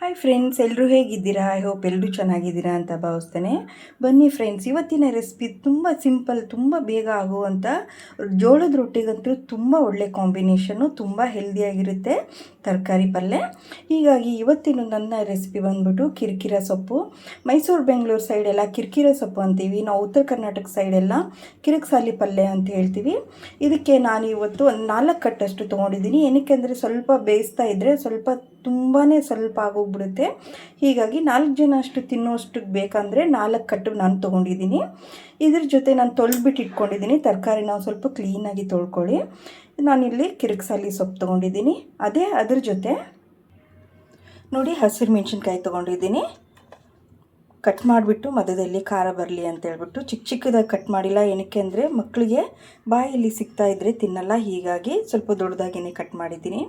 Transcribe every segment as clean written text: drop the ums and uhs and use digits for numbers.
Hi friends, ಎಲ್ಲರೂ ಹೇಗಿದ್ದೀರಾ? I hope ಎಲ್ಲರೂ ಚೆನ್ನಾಗಿದ್ದೀರಾ ಅಂತ ಭಾವಿಸ್ತೇನೆ. ಬನ್ನಿ ಫ್ರೆಂಡ್ಸ್, ಇವತ್ತಿನ ರೆಸಿಪಿ ತುಂಬ ಸಿಂಪಲ್, ತುಂಬ ಬೇಗ ಆಗುವಂಥ ಜೋಳದ ರೊಟ್ಟಿಗಂತೂ ತುಂಬ ಒಳ್ಳೆ ಕಾಂಬಿನೇಷನ್ನು, ತುಂಬ ಹೆಲ್ದಿಯಾಗಿರುತ್ತೆ ತರಕಾರಿ ಪಲ್ಯ. ಹೀಗಾಗಿ ಇವತ್ತಿನ ನನ್ನ ರೆಸಿಪಿ ಬಂದ್ಬಿಟ್ಟು ಕಿರಿಕಿರ ಸೊಪ್ಪು. ಮೈಸೂರು ಬೆಂಗಳೂರು ಸೈಡೆಲ್ಲ ಕಿರಿಕಿರ ಸೊಪ್ಪು ಅಂತೀವಿ, ನಾವು ಉತ್ತರ ಕರ್ನಾಟಕ ಸೈಡೆಲ್ಲ ಕಿರಿಕ್ಸಾಲಿ ಪಲ್ಯ ಅಂತ ಹೇಳ್ತೀವಿ. ಇದಕ್ಕೆ ನಾನು ಇವತ್ತು ಒಂದು 4 ಕಟ್ಟಷ್ಟು ತೊಗೊಂಡಿದ್ದೀನಿ. ಏನಕ್ಕೆ ಅಂದರೆ ಸ್ವಲ್ಪ ಬೇಯಿಸ್ತಾ ಇದ್ದರೆ ತುಂಬಾ ಸ್ವಲ್ಪ ಆಗೋಗ್ಬಿಡುತ್ತೆ. ಹೀಗಾಗಿ 4 ಜನ ಅಷ್ಟು ತಿನ್ನೋಷ್ಟು ಬೇಕಂದರೆ 4 ಕಟ್ಟು ನಾನು ತೊಗೊಂಡಿದ್ದೀನಿ. ಇದ್ರ ಜೊತೆ ನಾನು ತೊಳೆದ್ಬಿಟ್ಟು ಇಟ್ಕೊಂಡಿದ್ದೀನಿ. ತರಕಾರಿನ ಸ್ವಲ್ಪ ಕ್ಲೀನಾಗಿ ತೊಳ್ಕೊಳ್ಳಿ. ನಾನಿಲ್ಲಿ ಕಿರಿಕ್ಸಾಲಿ ಸೊಪ್ಪು ತೊಗೊಂಡಿದ್ದೀನಿ. ಅದ್ರ ಜೊತೆ ನೋಡಿ ಹಸಿರು ಮೆಣಸಿನ್ಕಾಯಿ ತೊಗೊಂಡಿದ್ದೀನಿ. ಕಟ್ ಮಾಡಿಬಿಟ್ಟು ಮಧ್ಯದಲ್ಲಿ ಖಾರ ಬರಲಿ ಅಂತ ಹೇಳ್ಬಿಟ್ಟು ಚಿಕ್ಕದಾಗಿ ಕಟ್ ಮಾಡಿಲ್ಲ. ಏನಕ್ಕೆ ಅಂದರೆ ಮಕ್ಕಳಿಗೆ ಬಾಯಲ್ಲಿ ಸಿಗ್ತಾ ಇದ್ದರೆ ತಿನ್ನಲ್ಲ, ಹೀಗಾಗಿ ಸ್ವಲ್ಪ ದೊಡ್ಡದಾಗಿಯೇ ಕಟ್ ಮಾಡಿದ್ದೀನಿ.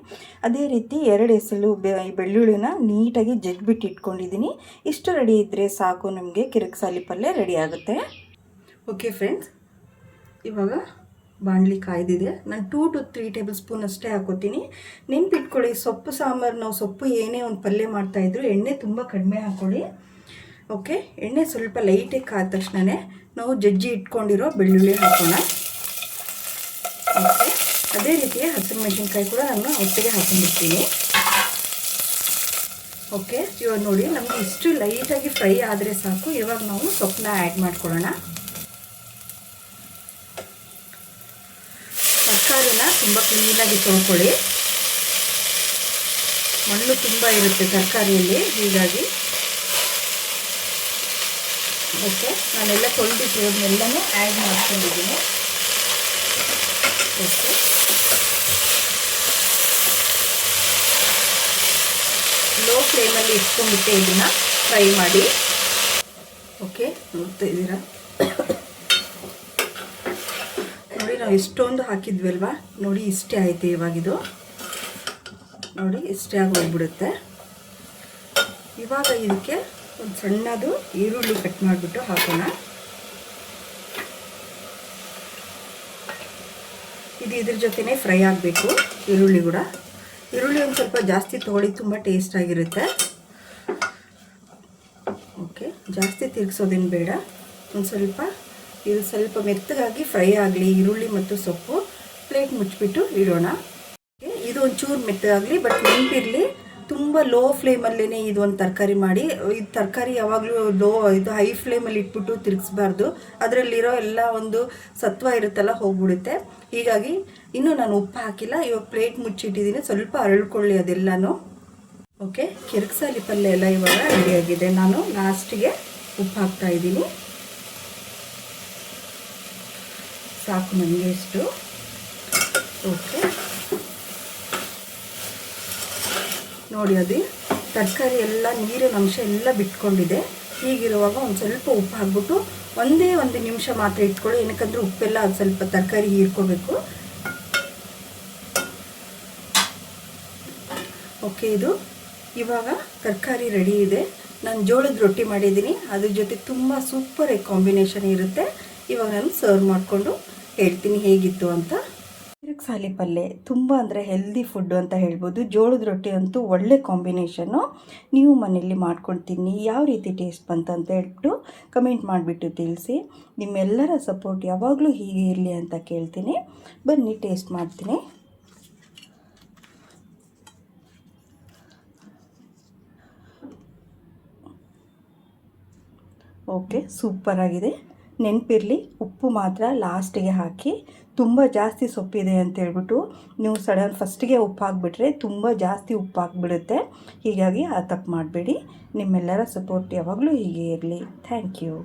ಅದೇ ರೀತಿ 2 ಎಸಳು ಬೆಳ್ಳುಳ್ಳಿನ ನೀಟಾಗಿ ಜಜ್ಜಿಬಿಟ್ಟು ಇಟ್ಕೊಂಡಿದ್ದೀನಿ. ಇಷ್ಟು ರೆಡಿ ಇದ್ದರೆ ಸಾಕು, ನಿಮಗೆ ಕಿರಿಕ್ಸಾಲಿ ಪಲ್ಯ ರೆಡಿ ಆಗುತ್ತೆ. ಓಕೆ ಫ್ರೆಂಡ್ಸ್, ಇವಾಗ ಬಾಣಲಿ ಕಾಯ್ದಿದೆ. ನಾನು 2 to 3 ಟೇಬಲ್ ಸ್ಪೂನ್ ಅಷ್ಟೇ ಹಾಕೋತೀನಿ. ನೆನ್ಪಿಟ್ಕೊಳ್ಳಿ, ಸೊಪ್ಪು ಸಾಂಬಾರು ನಾವು ಸೊಪ್ಪು ಏನೇ ಒಂದು ಪಲ್ಯ ಮಾಡ್ತಾಯಿದ್ರು ಎಣ್ಣೆ ತುಂಬ ಕಡಿಮೆ ಹಾಕ್ಕೊಳ್ಳಿ. ಓಕೆ, ಎಣ್ಣೆ ಸ್ವಲ್ಪ ಲೈಟಾಗಿ ಕಾದ ತಕ್ಷಣವೇ ನಾವು ಜಜ್ಜಿ ಇಟ್ಕೊಂಡಿರೋ ಬೆಳ್ಳುಳ್ಳಿ ಹಾಕೋಣ. ಓಕೆ, ಅದೇ ರೀತಿ ಹಸಿರು ಮೆಣಸಿನ್ಕಾಯಿ ಕೂಡ ನಾನು ಒಟ್ಟಿಗೆ ಹಾಕೊಂಡ್ಬಿಡ್ತೀನಿ. ಓಕೆ, ಇವಾಗ ನೋಡಿ ನಮಗೆ ಇಷ್ಟು ಲೈಟಾಗಿ ಫ್ರೈ ಆದರೆ ಸಾಕು. ಇವಾಗ ನಾವು ಸೊಪ್ಪನ್ನ ಆ್ಯಡ್ ಮಾಡ್ಕೊಳ್ಳೋಣ. ತರಕಾರಿನ ತುಂಬ ಕ್ಲೀನಾಗಿ ತೊಳ್ಕೊಳ್ಳಿ. ಮಣ್ಣು ತುಂಬ ಇರುತ್ತೆ ತರಕಾರಿಯಲ್ಲಿ, ಹೀಗಾಗಿ ಓಕೆ, ನಾನೆಲ್ಲ ತೊಳೆದಿರೋದನ್ನೆಲ್ಲನೂ ಆ್ಯಡ್ ಮಾಡ್ಕೊಂಡಿದ್ದೀನಿ. ಓಕೆ, ಲೋ ಫ್ಲೇಮಲ್ಲಿ ಇಟ್ಕೊಂಡ್ಬಿಟ್ಟು ಇದನ್ನು ಫ್ರೈ ಮಾಡಿ. ಓಕೆ, ನೋಡ್ತಾ ಇದ್ದೀರಾ ನೋಡಿ, ನಾವು ಎಷ್ಟೊಂದು ಹಾಕಿದ್ವಲ್ವಾ, ನೋಡಿ ಇಷ್ಟೇ ಆಯಿತು. ಇವಾಗಿದು ನೋಡಿ ಇಷ್ಟೇ ಆಗೋಗ್ಬಿಡುತ್ತೆ. ಇವಾಗ ಇದಕ್ಕೆ ಒಂದು ಸಣ್ಣದು ಈರುಳ್ಳಿ ಕಟ್ ಮಾಡಿಬಿಟ್ಟು ಹಾಕೋಣ. ಇದು ಇದ್ರ ಜೊತೆನೇ ಫ್ರೈ ಆಗಬೇಕು. ಈರುಳ್ಳಿ ಒಂದು ಸ್ವಲ್ಪ ಜಾಸ್ತಿ ತೊಗೊಳ್ಳಿ, ತುಂಬ ಟೇಸ್ಟಾಗಿರುತ್ತೆ. ಓಕೆ, ಜಾಸ್ತಿ ತಿರುಗಿಸೋದೇನು ಬೇಡ. ಇದು ಸ್ವಲ್ಪ ಮೆತ್ತಗಾಗಿ ಫ್ರೈ ಆಗಲಿ ಈರುಳ್ಳಿ ಮತ್ತು ಸೊಪ್ಪು. ಪ್ಲೇಟ್ ಮುಚ್ಚಿಬಿಟ್ಟು ಇಡೋಣ. ಇದು ಒಂಚೂರು ಮೆತ್ತಗಾಗಲಿ, ಬಟ್ ನೆನಪಿರಲಿ, ತುಂಬ ಲೋ ಫ್ಲೇಮಲ್ಲೇ ಇದು ಒಂದು ತರಕಾರಿ ಮಾಡಿ. ಇದು ತರಕಾರಿ ಯಾವಾಗಲೂ ಹೈ ಫ್ಲೇಮಲ್ಲಿ ಇಟ್ಬಿಟ್ಟು ತಿರುಗಿಸ್ಬಾರ್ದು. ಅದರಲ್ಲಿರೋ ಎಲ್ಲ ಒಂದು ಸತ್ವ ಇರುತ್ತಲ್ಲ ಹೋಗ್ಬಿಡುತ್ತೆ. ಹೀಗಾಗಿ ಇನ್ನೂ ನಾನು ಉಪ್ಪು ಹಾಕಿಲ್ಲ. ಇವಾಗ ಪ್ಲೇಟ್ ಮುಚ್ಚಿಟ್ಟಿದ್ದೀನಿ, ಸ್ವಲ್ಪ ಅರಳ್ಕೊಳ್ಳಿ ಅದೆಲ್ಲನೂ. ಓಕೆ, ಕಿರಿಕ್ಸಾಲಿ ಪಲ್ಯ ಎಲ್ಲ ಇವಾಗ ರೆಡಿಯಾಗಿದೆ. ನಾನು ಲಾಸ್ಟಿಗೆ ಉಪ್ಪು ಹಾಕ್ತಾಯಿದ್ದೀನಿ. ಸಾಕು ನನಗೆ ಇಷ್ಟು. ಓಕೆ, ನೋಡಿ, ಅದು ತರಕಾರಿ ಎಲ್ಲ ನೀರಿನ ಅಂಶ ಎಲ್ಲ ಬಿಟ್ಕೊಂಡಿದೆ. ಹೀಗಿರುವಾಗ ಒಂದು ಸ್ವಲ್ಪ ಉಪ್ಪು ಹಾಕ್ಬಿಟ್ಟು ಒಂದೇ 1 ನಿಮಿಷ ಮಾತ್ರ ಇಟ್ಕೊಳ್ಳಿ. ಏನಕ್ಕಂದ್ರೆ ಉಪ್ಪೆಲ್ಲ ಅದು ಸ್ವಲ್ಪ ತರಕಾರಿ ಹೀರ್ಕೋಬೇಕು. ಓಕೆ, ಇದು ಇವಾಗ ತರಕಾರಿ ರೆಡಿ ಇದೆ. ನಾನು ಜೋಳದ ರೊಟ್ಟಿ ಮಾಡಿದ್ದೀನಿ, ಅದ್ರ ಜೊತೆ ತುಂಬ ಸೂಪರ್ ಕಾಂಬಿನೇಷನ್ ಇರುತ್ತೆ. ಇವಾಗ ನಾನು ಸರ್ವ್ ಮಾಡಿಕೊಂಡು ಹೇಳ್ತೀನಿ ಹೇಗಿತ್ತು ಅಂತ. ಕಿರಿಕ್ಸಾಲಿ ಪಲ್ಯ ತುಂಬ ಅಂದರೆ ಹೆಲ್ದಿ ಫುಡ್ಡು ಅಂತ ಹೇಳ್ಬೋದು. ಜೋಳದ ರೊಟ್ಟಿ ಅಂತೂ ಒಳ್ಳೆ ಕಾಂಬಿನೇಷನ್ನು. ನೀವು ಮನೆಯಲ್ಲಿ ಮಾಡ್ಕೊಂಡು ತಿನ್ನಿ. ಯಾವ ರೀತಿ ಟೇಸ್ಟ್ ಬಂತು ಅಂತ ಹೇಳ್ಬಿಟ್ಟು ಕಮೆಂಟ್ ಮಾಡಿಬಿಟ್ಟು ತಿಳಿಸಿ. ನಿಮ್ಮೆಲ್ಲರ ಸಪೋರ್ಟ್ ಯಾವಾಗಲೂ ಹೀಗೆ ಇರಲಿ ಅಂತ ಕೇಳ್ತೀನಿ. ಬನ್ನಿ ಟೇಸ್ಟ್ ಮಾಡ್ತೀನಿ. ಓಕೆ, ಸೂಪರಾಗಿದೆ. ನೆನಪಿರಲಿ, ಉಪ್ಪು ಮಾತ್ರ ಲಾಸ್ಟಿಗೆ ಹಾಕಿ. ತುಂಬ ಜಾಸ್ತಿ ಸೊಪ್ಪಿದೆ ಅಂತೇಳ್ಬಿಟ್ಟು ನೀವು ಫಸ್ಟಿಗೆ ಉಪ್ಪು ಹಾಕ್ಬಿಟ್ರೆ ತುಂಬ ಜಾಸ್ತಿ ಉಪ್ಪು ಹಾಕ್ಬಿಡುತ್ತೆ. ಹೀಗಾಗಿ ಆ ತಪ್ಪು ಮಾಡಬೇಡಿ. ನಿಮ್ಮೆಲ್ಲರ ಸಪೋರ್ಟ್ ಯಾವಾಗಲೂ ಹೀಗೆ ಇರಲಿ. Thank you.